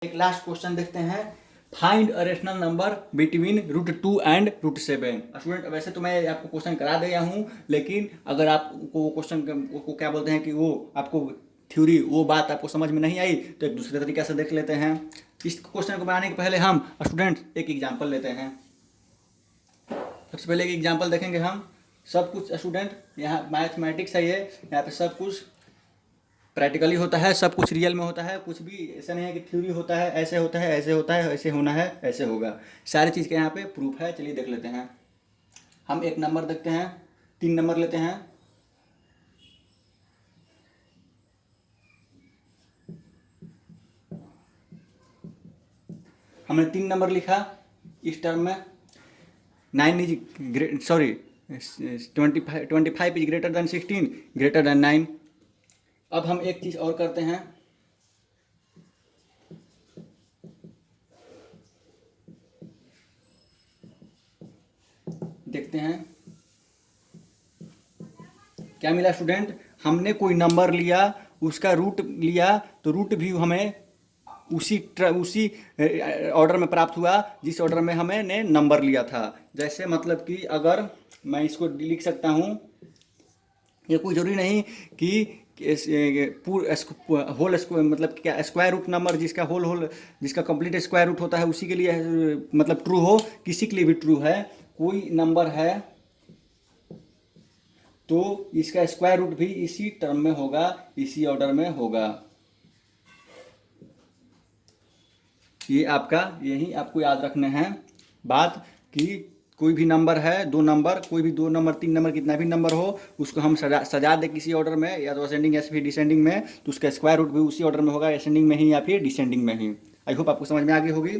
एक last question देखते हैं। Find a rational number between √2 and √7। Student वैसे तो मैं आपको क्वेश्चन करा दिया हूँ, लेकिन अगर आपको वो क्वेश्चन को क्या बोलते हैं कि वो आपको थ्योरी वो बात आपको समझ में नहीं आई तो एक दूसरे तरीके से देख लेते हैं। इस क्वेश्चन को बनाने के पहले हम स्टूडेंट एक एग्जाम्पल लेते हैं। सबसे पहले एक एग्जाम्पल देखेंगे हम। सब कुछ स्टूडेंट यहाँ मैथमेटिक्स है, ये यहाँ पे सब कुछ प्रैक्टिकली होता है, सब कुछ रियल में होता है। कुछ भी ऐसा नहीं है कि थ्योरी होता है ऐसे होता है ऐसे होता है ऐसे होना है ऐसे होगा। सारी चीज़ के यहाँ पे प्रूफ है। चलिए देख लेते हैं। हम एक नंबर देखते हैं, 3 नंबर लेते हैं। हमने 3 नंबर लिखा इस टर्म में। 9 is sorry 25 is greater than 16 greater than 9। अब हम एक चीज़ और करते हैं। देखते हैं क्या मिला स्टूडेंट। हमने कोई नंबर लिया, उसका रूट लिया, तो रूट भी हमें उसी ऑर्डर में प्राप्त हुआ जिस ऑर्डर में हमने नंबर लिया था। जैसे मतलब कि अगर मैं इसको लिख सकता हूँ, ये कोई ज़रूरी नहीं कि होल मतलब क्या स्क्वायर रूट नंबर जिसका जिसका कंप्लीट स्क्वायर रूट होता है उसी के लिए मतलब ट्रू हो, किसी के लिए भी ट्रू है। कोई नंबर है तो इसका स्क्वायर रूट भी इसी टर्म में होगा, इसी ऑर्डर में होगा। ये आपका यही आपको याद रखना है बात कि कोई भी नंबर है, 2 नंबर, कोई भी 2 नंबर 3 नंबर कितना भी नंबर हो, उसको हम सजा दे किसी ऑर्डर में, या तो असेंडिंग या फिर डिसेंडिंग में, तो उसका स्क्वायर रूट भी उसी ऑर्डर में होगा, असेंडिंग में ही या फिर डिसेंडिंग में ही। आई होप आपको समझ में आ गई होगी।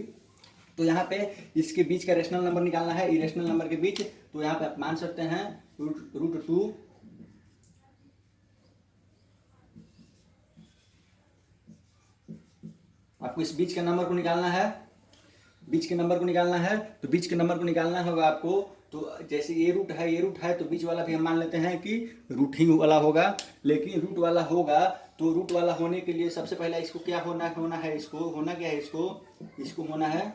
तो यहाँ पे इसके बीच का रेशनल नंबर निकालना है, इरेशनल नंबर के बीच। तो यहाँ पे आप मान सकते हैं √2 आपको इस बीच के नंबर को निकालना है। बीच के नंबर को निकालना है तो बीच के नंबर को निकालना होगा आपको। तो जैसे ये रूट है तो बीच वाला भी हम मान लेते हैं कि रूट ही वाला होगा। लेकिन रूट वाला होगा तो रूट वाला होने के लिए सबसे पहले इसको क्या होना है, इसको होना क्या है, इसको होना है।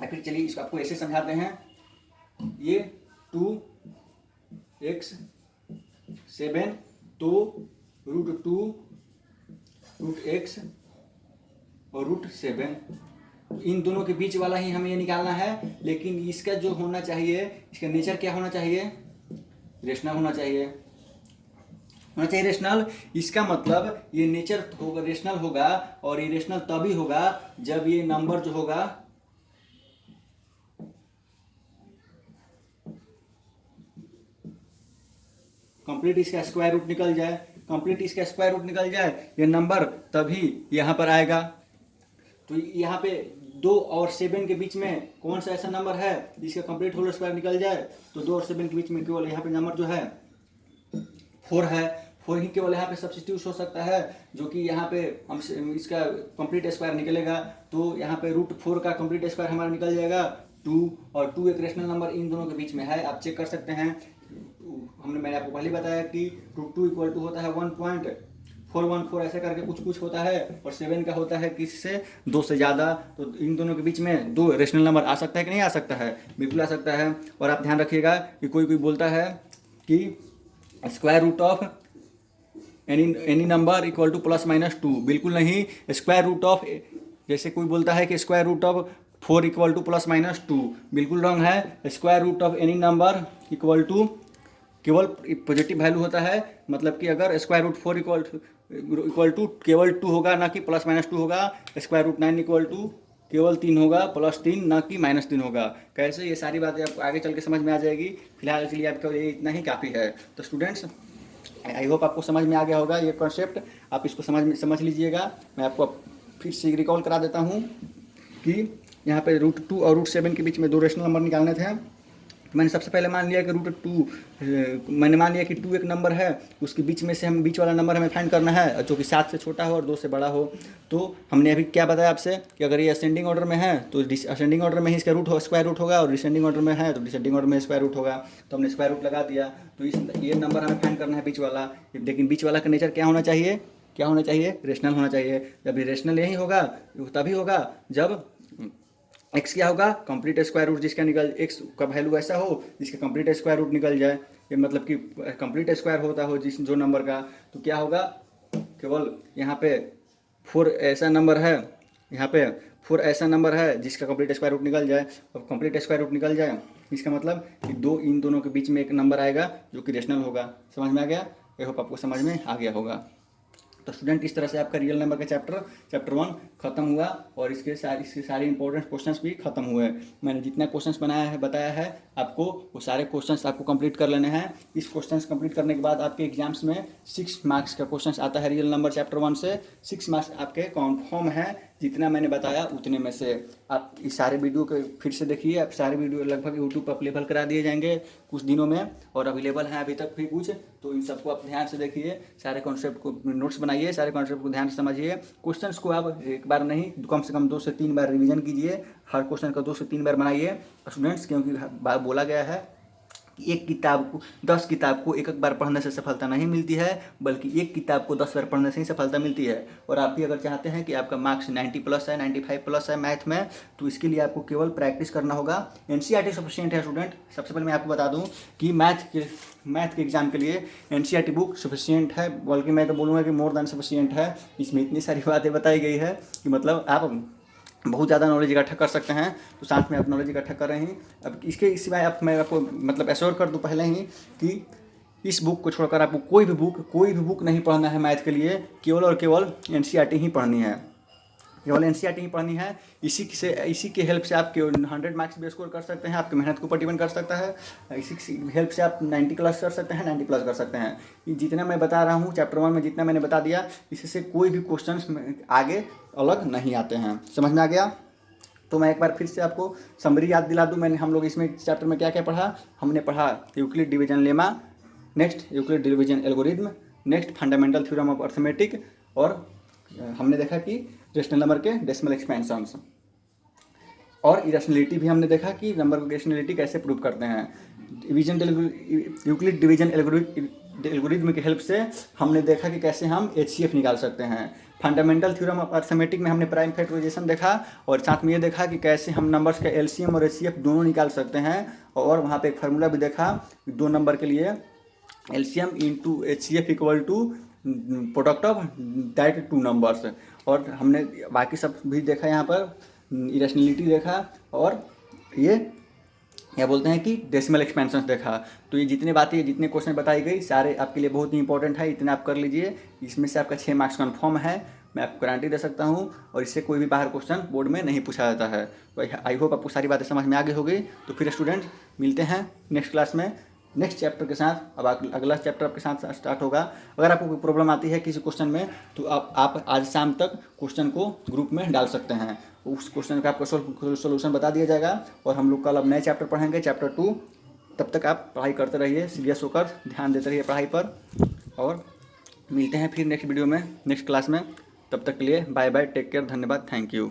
फिर चलिए इसको आपको ऐसे समझाते हैं। ये 2x7 तो √2 √x और √7, इन दोनों के बीच वाला ही हमें ये निकालना है। लेकिन इसका जो होना चाहिए, इसका नेचर क्या होना चाहिए, रेशनल होना चाहिए रेशनल। इसका मतलब ये नेचर होगा रेशनल होगा, और ये रेशनल तभी होगा जब ये नंबर जो होगा कंप्लीट इसका स्क्वायर रूट निकल जाए। कंप्लीट इसका स्क्वायर रूट निकल जाए ये नंबर, तभी यहाँ पर आएगा। तो यहाँ पे 2 और 7 के बीच में कौन सा ऐसा नंबर है जिसका कंप्लीट होल स्क्वायर निकल जाए। तो 2 और 7 के बीच में केवल यहाँ पे नंबर जो है 4 है। 4 ही केवल यहाँ पे सब्स्टिट्यूट हो सकता है, जो कि यहाँ पे हम इसका कंप्लीट स्क्वायर निकलेगा। तो यहाँ पे √4 का कंप्लीट स्क्वायर हमारा निकल जाएगा 2, और 2 एक रेशनल नंबर इन दोनों के बीच में है, आप चेक कर सकते हैं। मैंने आपको पहले बताया कि √2 इक्वल टू होता है 1.414 ऐसे करके कुछ होता है, और 7 का होता है किससे 2 से ज़्यादा। तो इन दोनों के बीच में 2 रेशनल नंबर आ सकता है कि नहीं आ सकता है, बिल्कुल आ सकता है। और आप ध्यान रखिएगा कि कोई बोलता है कि square root of any number equal to +-2, बिल्कुल नहीं। स्क्वायर रूट ऑफ, जैसे कोई बोलता है कि square root of 4 equal to +-2, बिल्कुल रॉन्ग है। Square root of any number equal to केवल पॉजिटिव वैल्यू होता है। मतलब कि अगर स्क्वायर रूट 4 इक्वल टू केवल 2 होगा, ना कि +-2 होगा। स्क्वायर रूट 9 इक्वल टू केवल 3 होगा, +3, ना कि -3 होगा। कैसे, ये सारी बातें आपको आगे चल के समझ में आ जाएगी। फिलहाल के लिए आपका ये इतना ही काफ़ी है। तो स्टूडेंट्स, आई होप आपको समझ में आ गया होगा ये कॉन्सेप्ट। आप इसको समझ लीजिएगा। मैं आपको फिर से रिकॉल करा देता हूँ कि यहाँ पे √2 और √7 के बीच में 2 रेशनल नंबर निकालने थे। मैंने सबसे पहले मान लिया कि √2 मैंने मान लिया कि 2 एक नंबर है, उसके बीच में से हम बीच वाला नंबर हमें फाइंड करना है जो कि 7 से छोटा हो और 2 से बड़ा हो। तो हमने अभी क्या बताया आपसे कि अगर ये असेंडिंग ऑर्डर में है तो असेंडिंग ऑर्डर में ही इसका स्क्वायर रूट होगा, और डिसेंडिंग ऑर्डर में है तो डिसेंडिंग ऑर्डर में स्क्वायर रूट होगा। तो हमने स्क्वायर रूट लगा दिया। तो ये नंबर हमें फाइंड करना है बीच वाला। लेकिन बीच वाला का नेचर क्या होना चाहिए, क्या होना चाहिए, रेशनल होना चाहिए। जब ये रेशनल यही होगा तभी होगा जब एक्स क्या होगा, कंप्लीट स्क्वायर रूट जिसका निकल, एक्स का वैल्यू ऐसा हो जिसका कंप्लीट स्क्वायर रूट निकल जाए, ये मतलब कि कंप्लीट स्क्वायर होता हो जिस जो नंबर का, तो क्या होगा, केवल यहाँ पे 4 ऐसा नंबर है, यहाँ पे 4 ऐसा नंबर है जिसका कंप्लीट स्क्वायर रूट निकल जाए। और कंप्लीट स्क्वायर रूट निकल जाए इसका मतलब कि इन दोनों के बीच में एक नंबर आएगा जो कि रेशनल होगा। समझ में आ गया? आई होप आपको समझ में आ गया होगा। तो स्टूडेंट इस तरह से आपका रियल नंबर का चैप्टर 1 खत्म हुआ और इसके सारे इंपॉर्टेंट क्वेश्चंस भी खत्म हुए। मैंने जितना क्वेश्चंस बताया है आपको, वो सारे क्वेश्चंस आपको कंप्लीट कर लेने हैं। इस क्वेश्चंस कंप्लीट करने के बाद आपके एग्जाम्स में 6 मार्क्स का क्वेश्चंस आता है रियल नंबर चैप्टर 1 से। 6 मार्क्स आपके कन्फर्म है, जितना मैंने बताया उतने में से। आप इस सारे वीडियो को फिर से देखिए, आप सारे वीडियो लगभग यूट्यूब पर अवेलेबल करा दिए जाएंगे कुछ दिनों में, और अवेलेबल हैं अभी तक भी कुछ, तो इन सबको आप ध्यान से देखिए, सारे कॉन्सेप्ट को नोट्स बनाइए, सारे कॉन्सेप्ट को ध्यान से समझिए। क्वेश्चंस को आप एक बार नहीं, कम से कम 2 से 3 बार रिवीजन कीजिए, हर क्वेश्चन का 2 से 3 बार बनाइए स्टूडेंट्स, क्योंकि बोला गया है कि एक किताब को 10 किताब को एक बार पढ़ने से सफलता नहीं मिलती है, बल्कि एक किताब को 10 बार पढ़ने से ही सफलता मिलती है। और आप भी अगर चाहते हैं कि आपका मार्क्स 90 प्लस है, 95 प्लस है मैथ में, तो इसके लिए आपको केवल प्रैक्टिस करना होगा। एनसीईआरटी सफिशिएंट है स्टूडेंट। सबसे पहले मैं आपको बता दूं कि मैथ के एग्जाम के लिए एनसीईआरटी बुक सफिशिएंट है, बल्कि मैं तो बोलूँगा कि मोर देन सफिशिएंट है। इसमें इतनी सारी बातें बताई गई है कि मतलब आप बहुत ज़्यादा नॉलेज इकट्ठा कर सकते हैं। तो साथ में आप नॉलेज इकट्ठा कर रहे हैं। अब इसके सिवाय मैं आपको मतलब एश्योर कर दूं पहले ही कि इस बुक को छोड़कर आपको कोई भी बुक नहीं पढ़ना है मैथ के लिए, केवल और केवल एनसीईआरटी ही पढ़नी है, केवल एनसीईआरटी ही पढ़नी है। इसी के हेल्प से आप 100 मार्क्स भी स्कोर कर सकते हैं, आपकी मेहनत के ऊपर डिपेंड कर सकता है। इसी की हेल्प से आप 90 प्लस कर सकते हैं, 90 प्लस कर सकते हैं। ये जितना मैं बता रहा हूँ चैप्टर 1 में, जितना मैंने बता दिया, इससे कोई भी क्वेश्चन आगे अलग नहीं आते हैं। समझ में आ गया? तो मैं एक बार फिर से आपको समरी याद दिला दूँ। हम लोग इसमें चैप्टर में क्या क्या पढ़ा। हमने पढ़ा Euclid division lemma, next Euclid division algorithm, next fundamental theorem of arithmetic, और हमने देखा कि रेशनल नंबर के डेसिमल एक्सपेंशंस, और इरेशनलिटी भी हमने देखा कि नंबर को इरेशनलिटी कैसे प्रूव करते हैं। यूक्लिड डिवीजन एल्गोरिथम की हेल्प से हमने देखा कि कैसे हम एचसीएफ निकाल सकते हैं। फंडामेंटल थ्योरम ऑफ अर्थमेटिक में हमने प्राइम फैक्टराइजेशन देखा, और साथ में ये देखा कि कैसे हम नंबर्स का एलसीएम और एचसीएफ दोनों निकाल सकते हैं। और वहाँ पे एक फार्मूला भी देखा, 2 नंबर के लिए LCM into HCF equal to product of that 2 numbers. और हमने बाकी सब भी देखा, यहाँ पर इरेशनलिटी देखा, और ये क्या बोलते हैं कि डेसिमल एक्सपेंशन देखा। तो ये जितने बातें, जितने क्वेश्चन बताई गई, सारे आपके लिए बहुत ही इंपॉर्टेंट है। इतना आप कर लीजिए, इसमें से आपका 6 मार्क्स कन्फर्म है, मैं आपको गारंटी दे सकता हूँ। और इससे कोई भी बाहर क्वेश्चन बोर्ड में नहीं पूछा जाता है। तो आई होप आपको सारी बातें समझ में आ गई होगी। तो फिर स्टूडेंट मिलते हैं नेक्स्ट क्लास में नेक्स्ट चैप्टर के साथ। अब अगला चैप्टर आपके साथ स्टार्ट होगा। अगर आपको कोई प्रॉब्लम आती है किसी क्वेश्चन में, तो आप आज शाम तक क्वेश्चन को ग्रुप में डाल सकते हैं। उस क्वेश्चन का आपको सोल्यूशन बता दिया जाएगा, और हम लोग कल अब नए चैप्टर पढ़ेंगे, चैप्टर 2। तब तक आप पढ़ाई करते रहिए, सीरियस होकर ध्यान देते रहिए पढ़ाई पर। और मिलते हैं फिर नेक्स्ट वीडियो में, नेक्स्ट क्लास में। तब तक के लिए बाय बाय, टेक केयर, धन्यवाद, थैंक यू।